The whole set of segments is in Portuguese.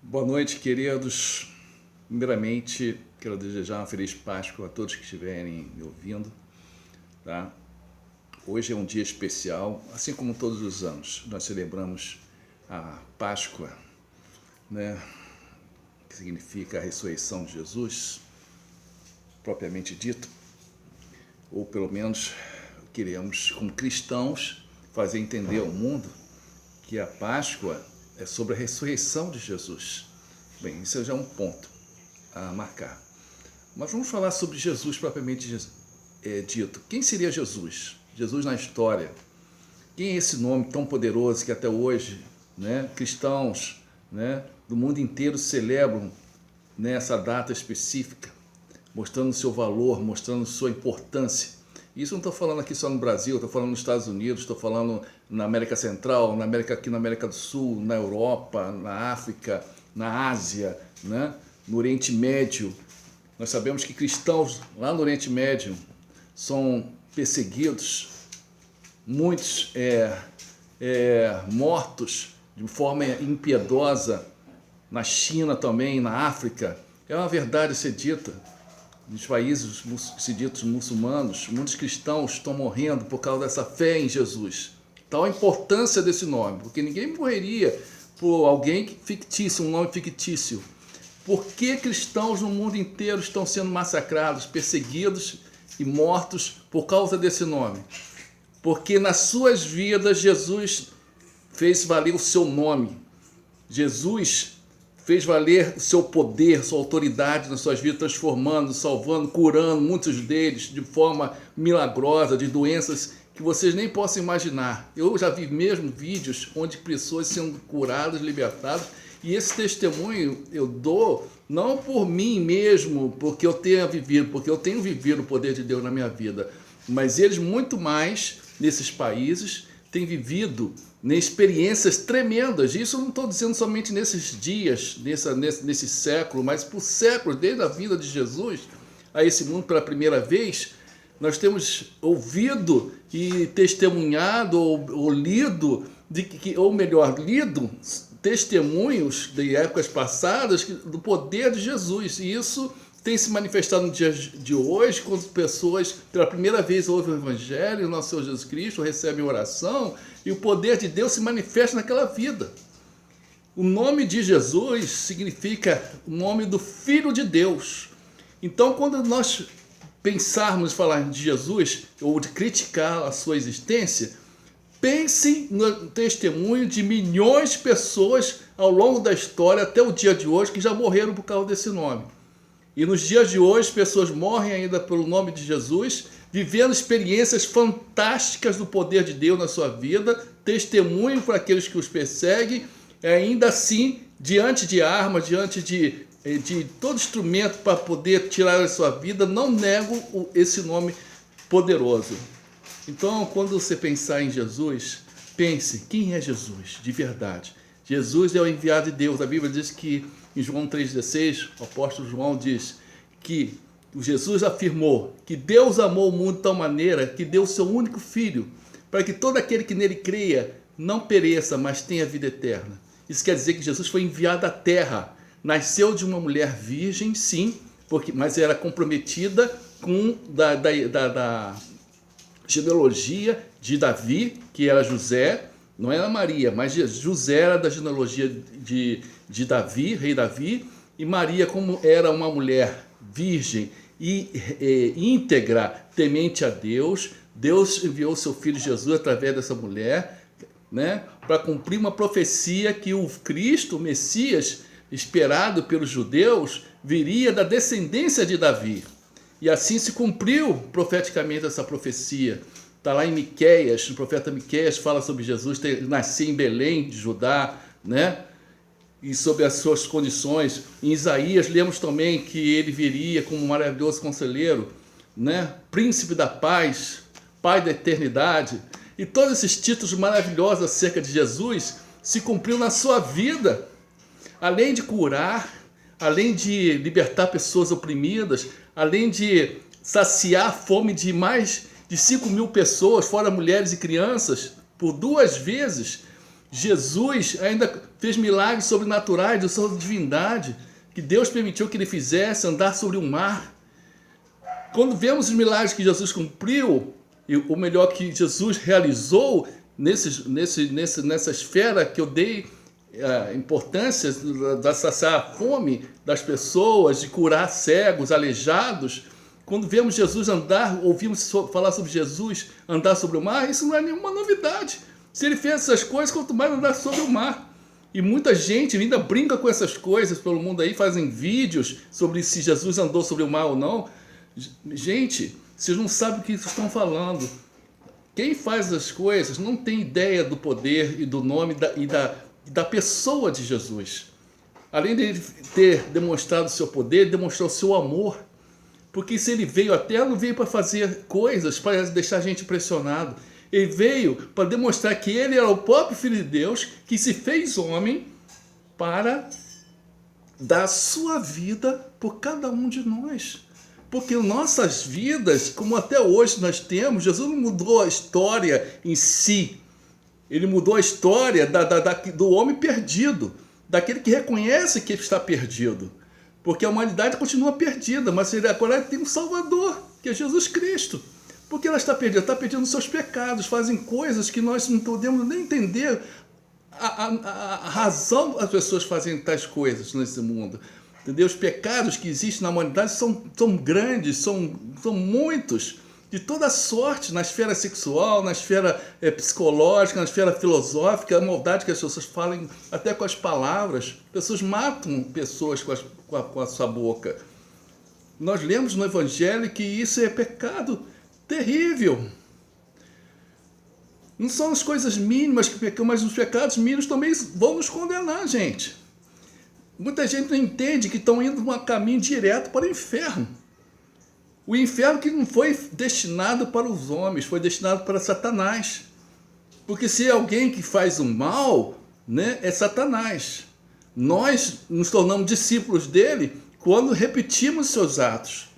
Boa noite, queridos. Primeiramente, quero desejar uma feliz Páscoa a todos que estiverem me ouvindo, tá? Hoje é um dia especial, assim como todos os anos. Nós celebramos a Páscoa, né? Que significa a ressurreição de Jesus, propriamente dito, ou pelo menos queremos, como cristãos, fazer entender ao mundo que a Páscoa é sobre a ressurreição de Jesus. Bem, isso já é um ponto a marcar. Mas vamos falar sobre Jesus propriamente dito. Quem seria Jesus? Jesus na história. Quem é esse nome tão poderoso que até hoje, né, cristãos, né, do mundo inteiro celebram nessa data específica, mostrando seu valor, mostrando sua importância. Isso não estou falando aqui só no Brasil, estou falando nos Estados Unidos, estou falando na América Central, aqui na América do Sul, na Europa, na África, na Ásia, né? No Oriente Médio. Nós sabemos que cristãos lá no Oriente Médio são perseguidos, muitos mortos de forma impiedosa, na China também, na África. É uma verdade ser dita. Nos países ditos muçulmanos, muitos cristãos estão morrendo por causa dessa fé em Jesus. Tal a importância desse nome, porque ninguém morreria por alguém fictício, um nome fictício. Por que cristãos no mundo inteiro estão sendo massacrados, perseguidos e mortos por causa desse nome? Porque nas suas vidas Jesus fez valer o seu nome. Jesus fez valer o seu poder, sua autoridade nas suas vidas, transformando, salvando, curando muitos deles de forma milagrosa, de doenças que vocês nem possam imaginar. Eu já vi mesmo vídeos onde pessoas sendo curadas, libertadas, e esse testemunho eu dou não por mim mesmo, porque eu tenha vivido, porque eu tenho vivido o poder de Deus na minha vida, mas eles muito mais nesses países têm vivido experiências tremendas. Isso eu não estou dizendo somente nesses dias, nesse século, mas por séculos, desde a vinda de Jesus a esse mundo pela primeira vez, nós temos ouvido e testemunhado ou lido, lido testemunhos de épocas passadas do poder de Jesus. E isso tem se manifestado no dia de hoje, quando pessoas pela primeira vez ouvem o Evangelho, o nosso Senhor Jesus Cristo, recebem oração, e o poder de Deus se manifesta naquela vida. O nome de Jesus significa o nome do Filho de Deus. Então, quando nós pensarmos em falar de Jesus, ou de criticar a sua existência, pensem no testemunho de milhões de pessoas ao longo da história, até o dia de hoje, que já morreram por causa desse nome. E nos dias de hoje, pessoas morrem ainda pelo nome de Jesus, vivendo experiências fantásticas do poder de Deus na sua vida, testemunho para aqueles que os perseguem, ainda assim, diante de armas, diante de todo instrumento para poder tirar a sua vida, não negam esse nome poderoso. Então, quando você pensar em Jesus, pense, quem é Jesus de verdade? Jesus é o enviado de Deus. A Bíblia diz que em João 3,16, o apóstolo João diz que Jesus afirmou que Deus amou o mundo de tal maneira que deu o seu único Filho, para que todo aquele que nele creia não pereça, mas tenha vida eterna. Isso quer dizer que Jesus foi enviado à terra, nasceu de uma mulher virgem, sim, mas era comprometida com da genealogia de Davi, que era José, não era Maria, mas José era da genealogia de Davi, rei Davi, e Maria, como era uma mulher virgem e íntegra, temente a Deus, Deus enviou seu filho Jesus através dessa mulher, né, para cumprir uma profecia que o Cristo, o Messias, esperado pelos judeus, viria da descendência de Davi. E assim se cumpriu profeticamente essa profecia. Está lá em Miqueias, o profeta Miqueias fala sobre Jesus nascer em Belém, de Judá, né? E sobre as suas condições. Em Isaías, lemos também que ele viria como um maravilhoso conselheiro, né? Príncipe da paz, Pai da eternidade. E todos esses títulos maravilhosos acerca de Jesus se cumpriu na sua vida. Além de curar, além de libertar pessoas oprimidas, além de saciar a fome de mais de 5.000 pessoas, fora mulheres e crianças, por 2 vezes, Jesus ainda fez milagres sobrenaturais de sua divindade, que Deus permitiu que ele fizesse, andar sobre o mar. Quando vemos os milagres que Jesus cumpriu, ou melhor, que Jesus realizou nessa esfera que eu dei a importância da saciar a fome das pessoas, de curar cegos, aleijados, quando vemos Jesus andar, ouvimos falar sobre Jesus andar sobre o mar, isso não é nenhuma novidade. Se ele fez essas coisas, quanto mais andar sobre o mar. E muita gente ainda brinca com essas coisas pelo mundo aí, fazem vídeos sobre se Jesus andou sobre o mar ou não. Gente, vocês não sabem o que estão falando. Quem faz as coisas não tem ideia do poder e do nome da pessoa de Jesus. Além de ele ter demonstrado o seu poder, ele demonstrou o seu amor. Porque se ele veio à Terra, não veio para fazer coisas, para deixar a gente impressionado. Ele veio para demonstrar que ele era o próprio Filho de Deus, que se fez homem para dar a sua vida por cada um de nós. Porque nossas vidas, como até hoje nós temos, Jesus não mudou a história em si. Ele mudou a história do homem perdido, daquele que reconhece que ele está perdido. Porque a humanidade continua perdida, mas agora tem um Salvador, que é Jesus Cristo. Por que ela está perdida? Está perdida nos seus pecados, fazem coisas que nós não podemos nem entender a razão das pessoas fazem tais coisas nesse mundo. Entendeu? Os pecados que existem na humanidade são grandes, são muitos, de toda sorte, na esfera sexual, na esfera psicológica, na esfera filosófica, a maldade que as pessoas falam, até com as palavras. Pessoas matam pessoas com a sua boca. Nós lemos no Evangelho que isso é pecado terrível. Não são as coisas mínimas que pecam, mas os pecados mínimos também vão nos condenar, gente. Muita gente não entende que estão indo um caminho direto para o inferno. O inferno que não foi destinado para os homens, foi destinado para Satanás. Porque se é alguém que faz o mal, né, é Satanás. Nós nos tornamos discípulos dele quando repetimos seus atos,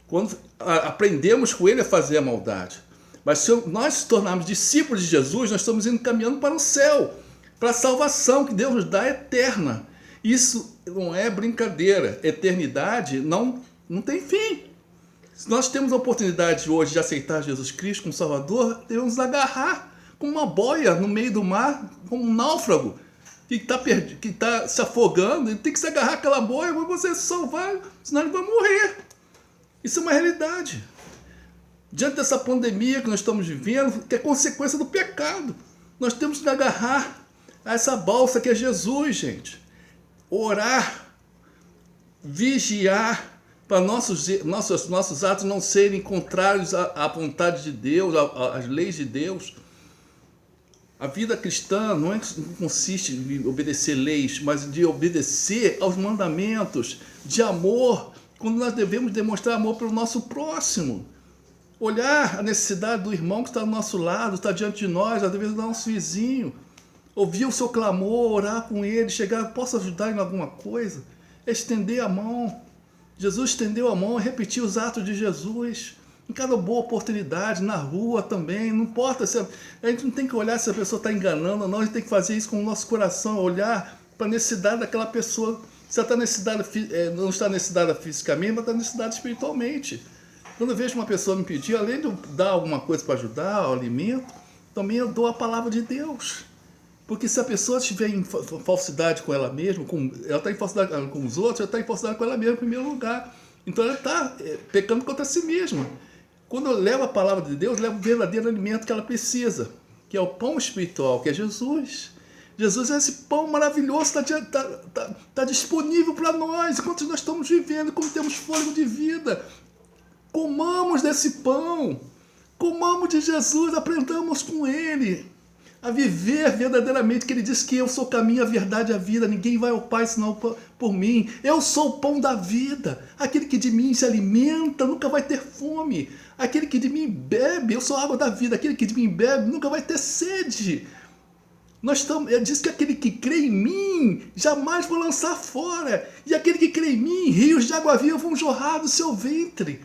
quando aprendemos com ele a fazer a maldade. Mas se nós nos tornarmos discípulos de Jesus, nós estamos indo caminhando para o céu, para a salvação que Deus nos dá eterna. Isso não é brincadeira. Eternidade não tem fim. Se nós temos a oportunidade hoje de aceitar Jesus Cristo como Salvador, devemos nos agarrar como uma boia no meio do mar, como um náufrago que está se afogando. Ele tem que se agarrar àquela boia para você se salvar, senão ele vai morrer. Isso é uma realidade. Diante dessa pandemia que nós estamos vivendo, que é consequência do pecado, nós temos que agarrar a essa balsa que é Jesus, gente. Orar, vigiar, para nossos atos não serem contrários à vontade de Deus, às leis de Deus. A vida cristã não consiste em obedecer leis, mas de obedecer aos mandamentos de amor, quando nós devemos demonstrar amor pelo nosso próximo. Olhar a necessidade do irmão que está ao nosso lado, está diante de nós, às vezes do nosso vizinho. Ouvir o seu clamor, orar com ele, chegar, posso ajudar em alguma coisa? Estender a mão. Jesus estendeu a mão, repetir os atos de Jesus. Em cada boa oportunidade, na rua também, não importa. A gente não tem que olhar se a pessoa está enganando ou não, a gente tem que fazer isso com o nosso coração, olhar para a necessidade daquela pessoa. Se ela não está necessitada fisicamente, mas está necessitada espiritualmente. Quando eu vejo uma pessoa me pedir, além de eu dar alguma coisa para ajudar, o alimento, também eu dou a palavra de Deus. Porque se a pessoa estiver em falsidade com ela mesma, ela está em falsidade com os outros, ela está em falsidade com ela mesma em primeiro lugar. Então ela está pecando contra si mesma. Quando eu levo a palavra de Deus, eu levo o verdadeiro alimento que ela precisa, que é o pão espiritual, que é Jesus. Jesus é esse pão maravilhoso, está disponível para nós, enquanto nós estamos vivendo, como temos fôlego de vida. Comamos desse pão, comamos de Jesus, aprendamos com Ele a viver verdadeiramente, que Ele diz que eu sou o caminho, a verdade e a vida, ninguém vai ao Pai senão por mim. Eu sou o pão da vida, aquele que de mim se alimenta nunca vai ter fome, aquele que de mim bebe, eu sou a água da vida, aquele que de mim bebe nunca vai ter sede. Diz que aquele que crê em mim jamais vou lançar fora, e aquele que crê em mim, rios de água viva vão jorrar do seu ventre.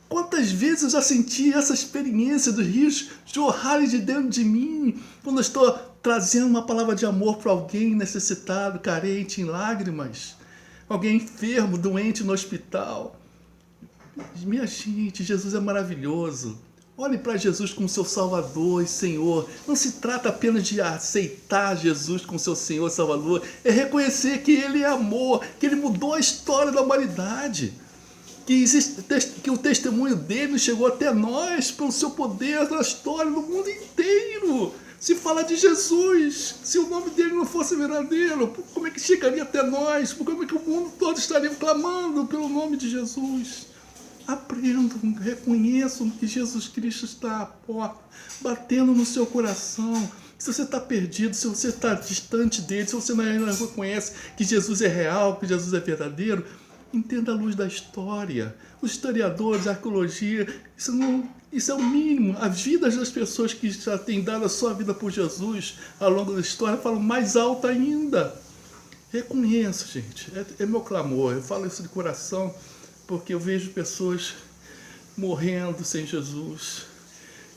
Quantas vezes eu já senti essa experiência dos rios jorrarem de dentro de mim, quando eu estou trazendo uma palavra de amor para alguém necessitado, carente, em lágrimas, alguém enfermo, doente no hospital. Minha gente, Jesus é maravilhoso. Olhe para Jesus como seu Salvador e Senhor. Não se trata apenas de aceitar Jesus como seu Senhor e Salvador. É reconhecer que Ele é amor, que Ele mudou a história da humanidade. Que o testemunho dele chegou até nós pelo seu poder na história do mundo inteiro. Se fala de Jesus, se o nome dele não fosse verdadeiro, como é que chegaria até nós? Como é que o mundo todo estaria clamando pelo nome de Jesus? Aprendam, reconheçam que Jesus Cristo está à porta, batendo no seu coração. Se você está perdido, se você está distante dele, se você não reconhece que Jesus é real, que Jesus é verdadeiro, entenda a luz da história. Os historiadores, a arqueologia, isso é o mínimo. As vidas das pessoas que já têm dado a sua vida por Jesus ao longo da história falam mais alto ainda. Reconheço, gente, é meu clamor, eu falo isso de coração, porque eu vejo pessoas morrendo sem Jesus.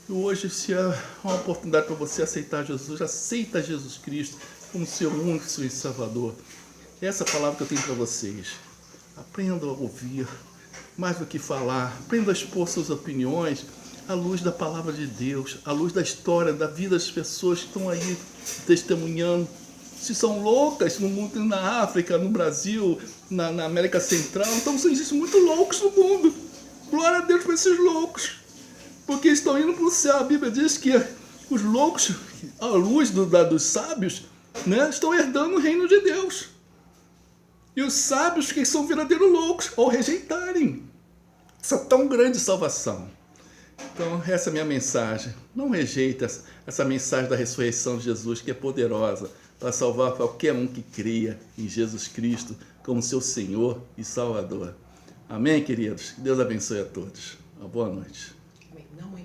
E hoje, se há uma oportunidade para você aceitar Jesus, aceita Jesus Cristo como seu único e Salvador. Essa palavra que eu tenho para vocês. Aprendam a ouvir, mais do que falar. Aprendam a expor suas opiniões à luz da palavra de Deus, à luz da história, da vida das pessoas que estão aí testemunhando. Se são loucas no mundo, na África, no Brasil, na América Central, então existem muitos loucos no mundo. Glória a Deus por esses loucos, porque eles estão indo para o céu. A Bíblia diz que os loucos, à luz dos sábios, né, estão herdando o reino de Deus. E os sábios que são verdadeiros loucos, ao rejeitarem essa tão grande salvação. Então, essa é a minha mensagem. Não rejeite essa mensagem da ressurreição de Jesus, que é poderosa para salvar qualquer um que cria em Jesus Cristo como seu Senhor e Salvador. Amém, queridos? Que Deus abençoe a todos. Uma boa noite. Amém. Não, mãe.